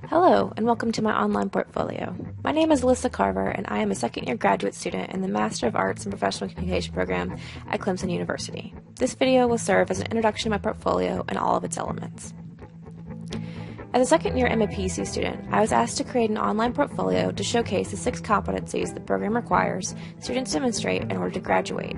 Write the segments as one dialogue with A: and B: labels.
A: Hello, and welcome to my online portfolio. My name is Alyssa Carver, and I am a second-year graduate student in the Master of Arts in Professional Communication program at Clemson University. This video will serve as an introduction to my portfolio and all of its elements. As a second-year MAPC student, I was asked to create an online portfolio to showcase the 6 competencies the program requires students to demonstrate in order to graduate.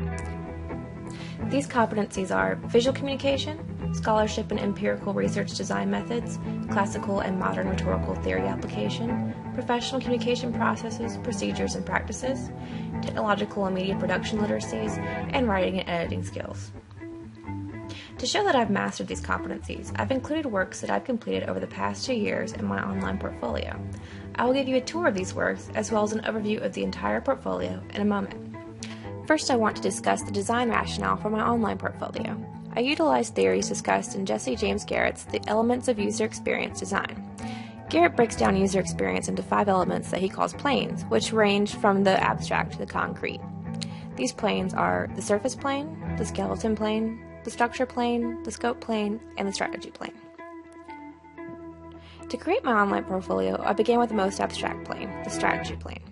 A: These competencies are visual communication, scholarship and empirical research design methods, classical and modern rhetorical theory application, professional communication processes, procedures, and practices, technological and media production literacies, and writing and editing skills. To show that I've mastered these competencies, I've included works that I've completed over the past 2 years in my online portfolio. I will give you a tour of these works as well as an overview of the entire portfolio in a moment. First, I want to discuss the design rationale for my online portfolio. I utilized theories discussed in Jesse James Garrett's The Elements of User Experience Design. Garrett breaks down user experience into 5 elements that he calls planes, which range from the abstract to the concrete. These planes are the surface plane, the skeleton plane, the structure plane, the scope plane, and the strategy plane. To create my online portfolio, I began with the most abstract plane, the strategy plane.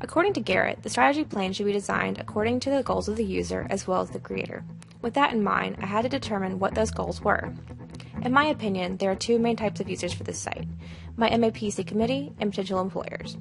A: According to Garrett, the strategy plane should be designed according to the goals of the user as well as the creator. With that in mind, I had to determine what those goals were. In my opinion, there are 2 main types of users for this site: my MAPC committee and potential employers.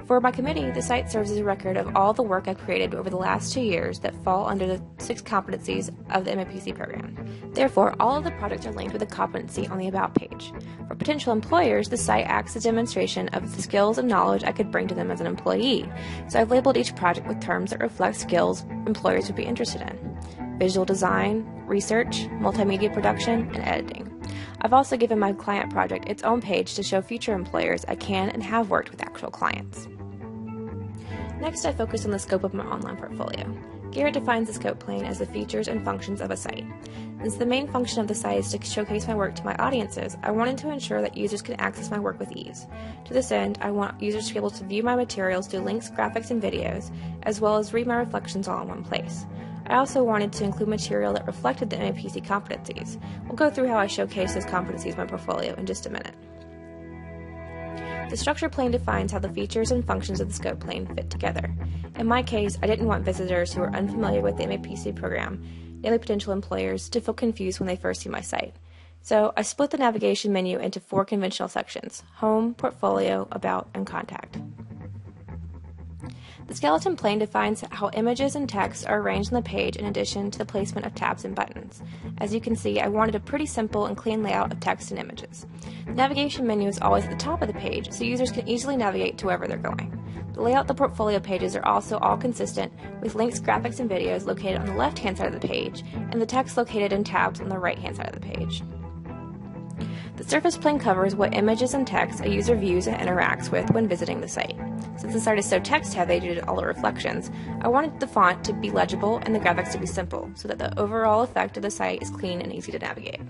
A: For my committee, the site serves as a record of all the work I've created over the last 2 years that fall under the 6 competencies of the MAPC program. Therefore, all of the projects are linked with a competency on the About page. For potential employers, the site acts as a demonstration of the skills and knowledge I could bring to them as an employee, so I've labeled each project with terms that reflect skills employers would be interested in: visual design, research, multimedia production, and editing. I've also given my client project its own page to show future employers I can and have worked with actual clients. Next, I focused on the scope of my online portfolio. Garrett defines the scope plane as the features and functions of a site. Since the main function of the site is to showcase my work to my audiences, I wanted to ensure that users can access my work with ease. To this end, I want users to be able to view my materials through links, graphics, and videos, as well as read my reflections all in one place. I also wanted to include material that reflected the MAPC competencies. We'll go through how I showcase those competencies in my portfolio in just a minute. The structure plane defines how the features and functions of the scope plane fit together. In my case, I didn't want visitors who are unfamiliar with the MAPC program, namely potential employers, to feel confused when they first see my site. So I split the navigation menu into 4 conventional sections: Home, Portfolio, About, and Contact. The skeleton plane defines how images and text are arranged on the page in addition to the placement of tabs and buttons. As you can see, I wanted a pretty simple and clean layout of text and images. The navigation menu is always at the top of the page, so users can easily navigate to wherever they're going. The layout of the portfolio pages are also all consistent, with links, graphics, and videos located on the left-hand side of the page, and the text located in tabs on the right-hand side of the page. The surface plane covers what images and text a user views and interacts with when visiting the site. Since the site is so text-heavy due to all the reflections, I wanted the font to be legible and the graphics to be simple, so that the overall effect of the site is clean and easy to navigate.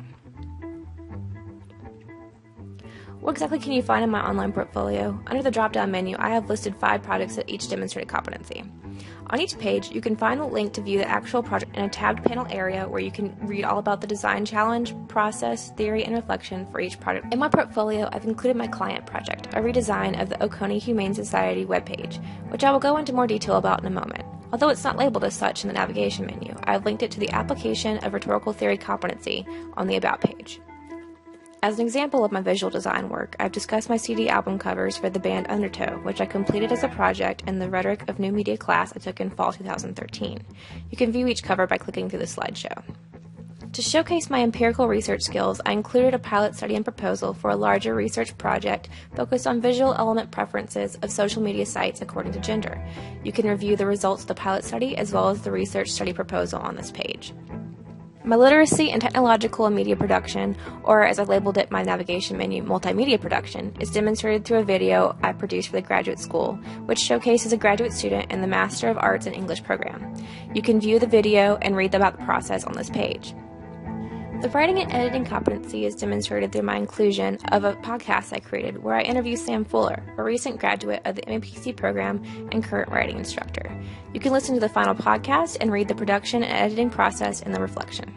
A: What exactly can you find in my online portfolio? Under the drop-down menu, I have listed 5 projects that each demonstrate a competency. On each page, you can find the link to view the actual project in a tabbed panel area where you can read all about the design challenge, process, theory, and reflection for each project. In my portfolio, I've included my client project, a redesign of the Oconee Humane Society webpage, which I will go into more detail about in a moment. Although it's not labeled as such in the navigation menu, I have linked it to the application of rhetorical theory competency on the About page. As an example of my visual design work, I've discussed my CD album covers for the band Undertow, which I completed as a project in the Rhetoric of New Media class I took in fall 2013. You can view each cover by clicking through the slideshow. To showcase my empirical research skills, I included a pilot study and proposal for a larger research project focused on visual element preferences of social media sites according to gender. You can review the results of the pilot study as well as the research study proposal on this page. My literacy in technological and media production, or as I labeled it in my navigation menu, multimedia production, is demonstrated through a video I produced for the graduate school, which showcases a graduate student in the Master of Arts in English program. You can view the video and read about the process on this page. The writing and editing competency is demonstrated through my inclusion of a podcast I created where I interview Sam Fuller, a recent graduate of the MAPC program and current writing instructor. You can listen to the final podcast and read the production and editing process in the reflection.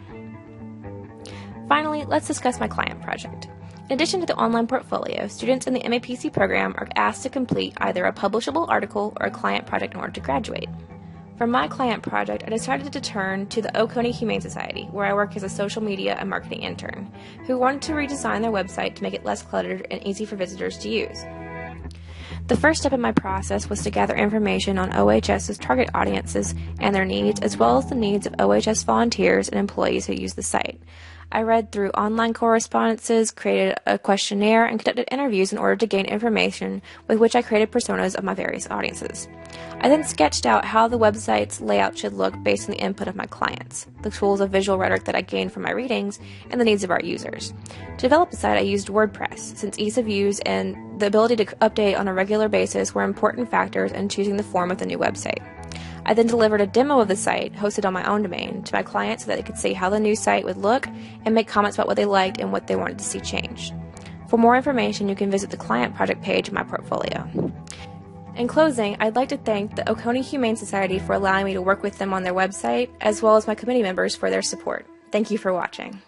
A: Finally, let's discuss my client project. In addition to the online portfolio, students in the MAPC program are asked to complete either a publishable article or a client project in order to graduate. For my client project, I decided to turn to the Oconee Humane Society, where I work as a social media and marketing intern, who wanted to redesign their website to make it less cluttered and easy for visitors to use. The first step in my process was to gather information on OHS's target audiences and their needs, as well as the needs of OHS volunteers and employees who use the site. I read through online correspondences, created a questionnaire, and conducted interviews in order to gain information with which I created personas of my various audiences. I then sketched out how the website's layout should look based on the input of my clients, the tools of visual rhetoric that I gained from my readings, and the needs of our users. To develop the site, I used WordPress, since ease of use and the ability to update on a regular basis were important factors in choosing the form of the new website. I then delivered a demo of the site, hosted on my own domain, to my clients so that they could see how the new site would look and make comments about what they liked and what they wanted to see changed. For more information, you can visit the client project page of my portfolio. In closing, I'd like to thank the Oconee Humane Society for allowing me to work with them on their website, as well as my committee members for their support. Thank you for watching.